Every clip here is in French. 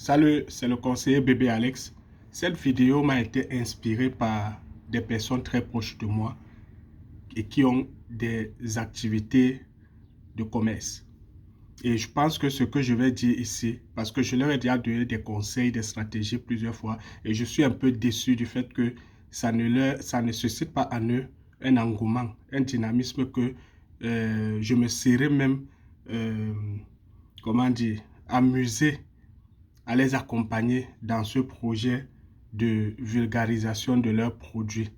Salut, c'est le conseiller bébé Alex. Cette vidéo m'a été inspirée par des personnes très proches de moi et qui ont des activités de commerce. Et je pense que ce que je vais dire ici, parce que je leur ai déjà donné des conseils, des stratégies plusieurs fois, et je suis un peu déçu du fait que ça ne suscite pas en eux un engouement, un dynamisme que je me serais même, euh, comment dire, amusé à les accompagner dans ce projet de vulgarisation de leurs produits.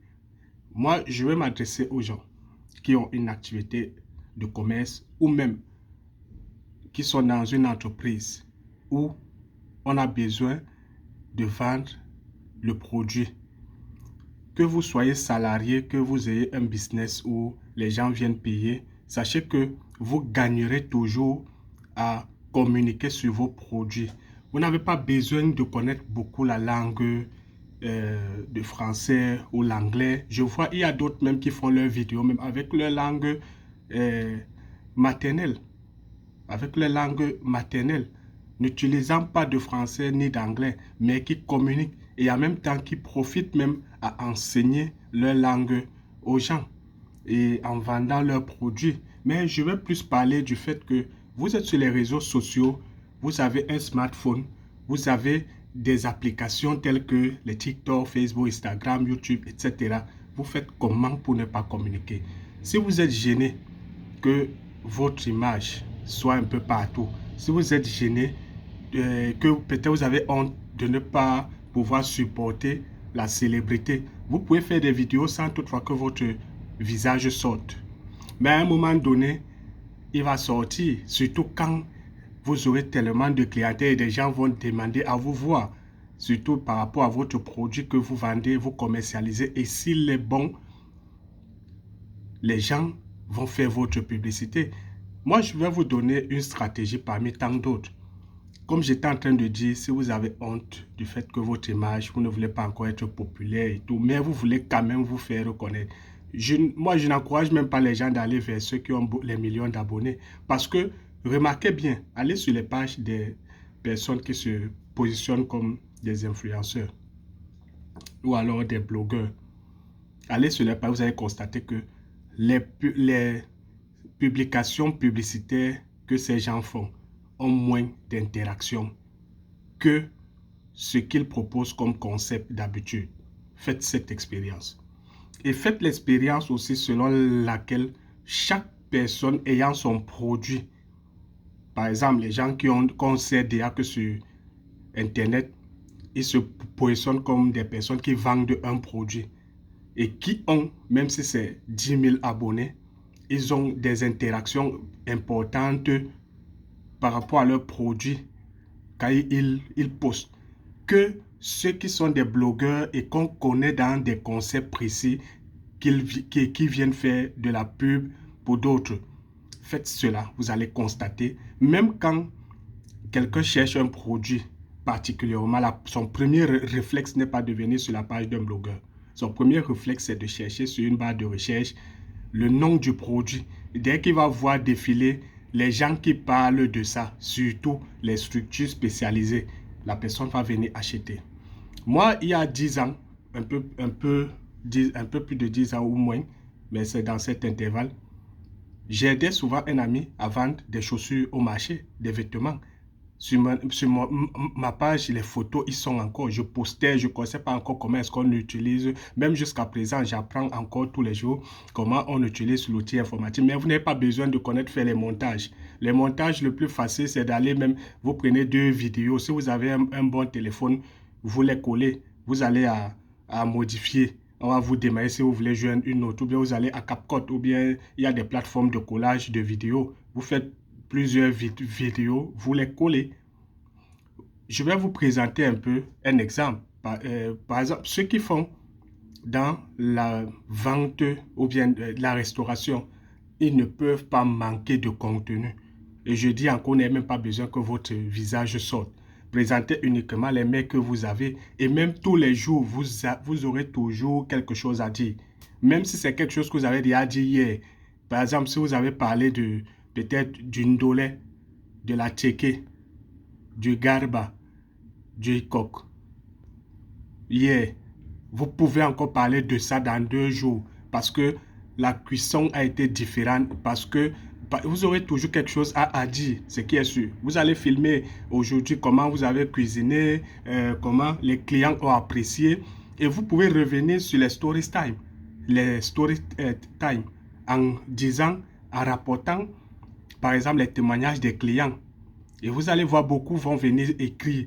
Moi, je vais m'adresser aux gens qui ont une activité de commerce ou même qui sont dans une entreprise où on a besoin de vendre le produit. Que vous soyez salarié, que vous ayez un business où les gens viennent payer, sachez que vous gagnerez toujours à communiquer sur vos produits. Vous n'avez pas besoin de connaître beaucoup la langue de français ou l'anglais. Je vois, il y a d'autres même qui font leurs vidéos même avec leur langue euh, maternelle. Avec leur langue maternelle, n'utilisant pas de français ni d'anglais, mais qui communiquent et en même temps qui profitent même à enseigner leur langue aux gens et en vendant leurs produits. Mais je vais plus parler du fait que vous êtes sur les réseaux sociaux, vous avez un smartphone, vous avez des applications telles que les TikTok, Facebook, Instagram, YouTube, etc. Vous faites comment pour ne pas communiquer? Si vous êtes gêné que votre image soit un peu partout, si vous êtes gêné, que peut-être vous avez honte de ne pas pouvoir supporter la célébrité, vous pouvez faire des vidéos sans toutefois que votre visage sorte. Mais à un moment donné, il va sortir, surtout quand vous aurez tellement de clientèle et des gens vont demander à vous voir, surtout par rapport à votre produit que vous vendez, vous commercialisez. Et s'il est bon, les gens vont faire votre publicité. Moi, je vais vous donner une stratégie parmi tant d'autres. Comme j'étais en train de dire, si vous avez honte du fait que votre image, vous ne voulez pas encore être populaire et tout, mais vous voulez quand même vous faire reconnaître. Moi, je n'encourage même pas les gens d'aller vers ceux qui ont les millions d'abonnés. Parce que, remarquez bien, allez sur les pages des personnes qui se positionnent comme des influenceurs ou alors des blogueurs. Allez sur les pages, vous allez constater que les publications publicitaires que ces gens font ont moins d'interaction que ce qu'ils proposent comme concept d'habitude. Faites cette expérience. Et faites l'expérience aussi selon laquelle chaque personne ayant son produit, par exemple, les gens qu'on sait déjà que sur Internet, ils se positionnent comme des personnes qui vendent un produit et qui ont, même si c'est 10 000 abonnés, ils ont des interactions importantes par rapport à leurs produits quand ils postent, que ceux qui sont des blogueurs et qu'on connaît dans des concepts précis qui viennent faire de la pub pour d'autres. Faites cela, vous allez constater, même quand quelqu'un cherche un produit particulièrement, son premier réflexe n'est pas de venir sur la page d'un blogueur. Son premier réflexe, c'est de chercher sur une barre de recherche le nom du produit. Dès qu'il va voir défiler les gens qui parlent de ça, surtout les structures spécialisées, la personne va venir acheter. Moi, il y a 10 ans, un peu plus de 10 ans ou moins, mais c'est dans cet intervalle, j'aidais souvent un ami à vendre des chaussures au marché, des vêtements. Sur ma page, les photos, ils sont encore. Je postais, je ne connaissais pas encore comment est-ce qu'on utilise. Même jusqu'à présent, j'apprends encore tous les jours comment on utilise l'outil informatique. Mais vous n'avez pas besoin de connaître faire les montages. Les montages, le plus facile, c'est d'aller même, vous prenez 2 vidéos. Si vous avez un bon téléphone, vous les collez. Vous allez à modifier. On va vous démarrer si vous voulez joindre une autre. Ou bien vous allez à CapCut. Ou bien il y a des plateformes de collage de vidéos. Vous faites plusieurs vidéos, vous les collez. Je vais vous présenter un peu un exemple. Par exemple, ceux qui font dans la vente ou bien la restauration, ils ne peuvent pas manquer de contenu. Et je dis encore, il n'y a même pas besoin que votre visage sorte. Présentez uniquement les mails que vous avez. Et même tous les jours, vous aurez toujours quelque chose à dire. Même si c'est quelque chose que vous avez déjà dit hier. Par exemple, si vous avez parlé de peut-être du ndolé, de la tchéké, du garba, du coq. Yeah. Vous pouvez encore parler de ça dans 2 jours parce que la cuisson a été différente, parce que vous aurez toujours quelque chose à dire, ce qui est sûr. Vous allez filmer aujourd'hui comment vous avez cuisiné, comment les clients ont apprécié, et vous pouvez revenir sur les story time, en disant, en rapportant par exemple les témoignages des clients. Et vous allez voir, beaucoup vont venir écrire,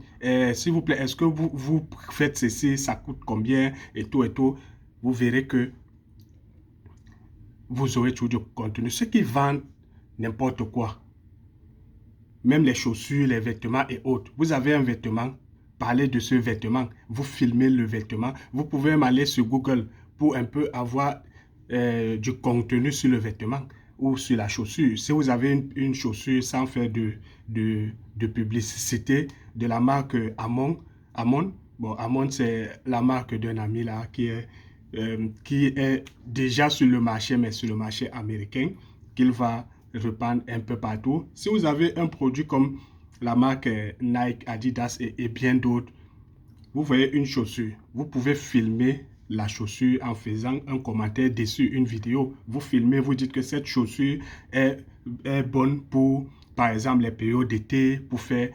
s'il vous plaît, est-ce que vous faites ceci, ça coûte combien, et tout et tout. Vous verrez que vous aurez toujours du contenu. Ceux qui vendent n'importe quoi, même les chaussures, les vêtements et autres. Vous avez un vêtement, parlez de ce vêtement, vous filmez le vêtement. Vous pouvez même aller sur Google pour un peu avoir du contenu sur le vêtement ou sur la chaussure. Si vous avez une chaussure sans faire de publicité de la marque Amon, bon, Amon c'est la marque d'un ami là qui est déjà sur le marché, mais sur le marché américain, qu'il va répandre un peu partout. Si vous avez un produit comme la marque Nike, Adidas et bien d'autres, vous voyez une chaussure, vous pouvez filmer la chaussure en faisant un commentaire dessus, une vidéo. Vous filmez, vous dites que cette chaussure est bonne pour, par exemple, les périodes d'été, pour faire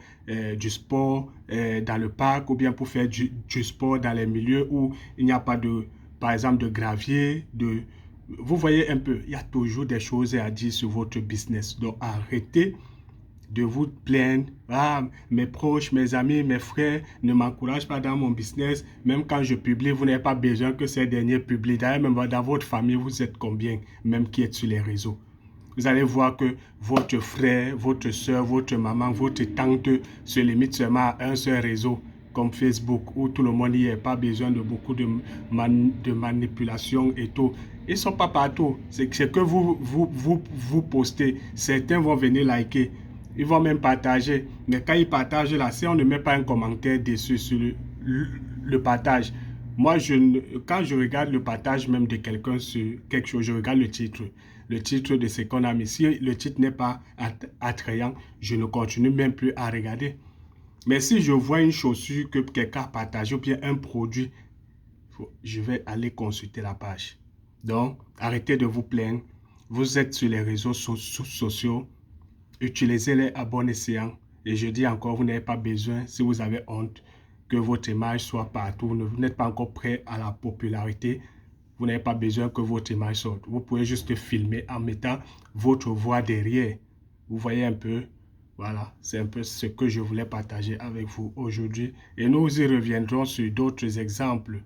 du sport dans le parc, ou bien pour faire du sport dans les milieux où il n'y a pas de, par exemple, de gravier, vous voyez un peu, il y a toujours des choses à dire sur votre business. Donc, arrêtez de vous plaindre. Ah, mes proches, mes amis, mes frères ne m'encouragent pas dans mon business. Même quand je publie, vous n'avez pas besoin que ces derniers publient. D'ailleurs, même dans votre famille, vous êtes combien, même qui êtes sur les réseaux? Vous allez voir que votre frère, votre soeur, votre maman, votre tante se limite seulement à un seul réseau, comme Facebook, où tout le monde n'y a pas besoin de beaucoup de manipulation et tout. Ils ne sont pas partout. C'est que vous postez. Certains vont venir liker. Ils vont même partager. Mais quand ils partagent là, si on ne met pas un commentaire dessus sur le partage, moi, quand je regarde le partage même de quelqu'un sur quelque chose, je regarde le titre de ce qu'on a mis. Si le titre n'est pas attrayant, je ne continue même plus à regarder. Mais si je vois une chaussure que quelqu'un a partagée ou bien un produit, je vais aller consulter la page. Donc, arrêtez de vous plaindre. Vous êtes sur les réseaux sociaux. Utilisez-les à bon escient. Et je dis encore, vous n'avez pas besoin, si vous avez honte, que votre image soit partout. Vous n'êtes pas encore prêt à la popularité. Vous n'avez pas besoin que votre image sorte. Vous pouvez juste filmer en mettant votre voix derrière. Vous voyez un peu? Voilà, c'est un peu ce que je voulais partager avec vous aujourd'hui. Et nous y reviendrons sur d'autres exemples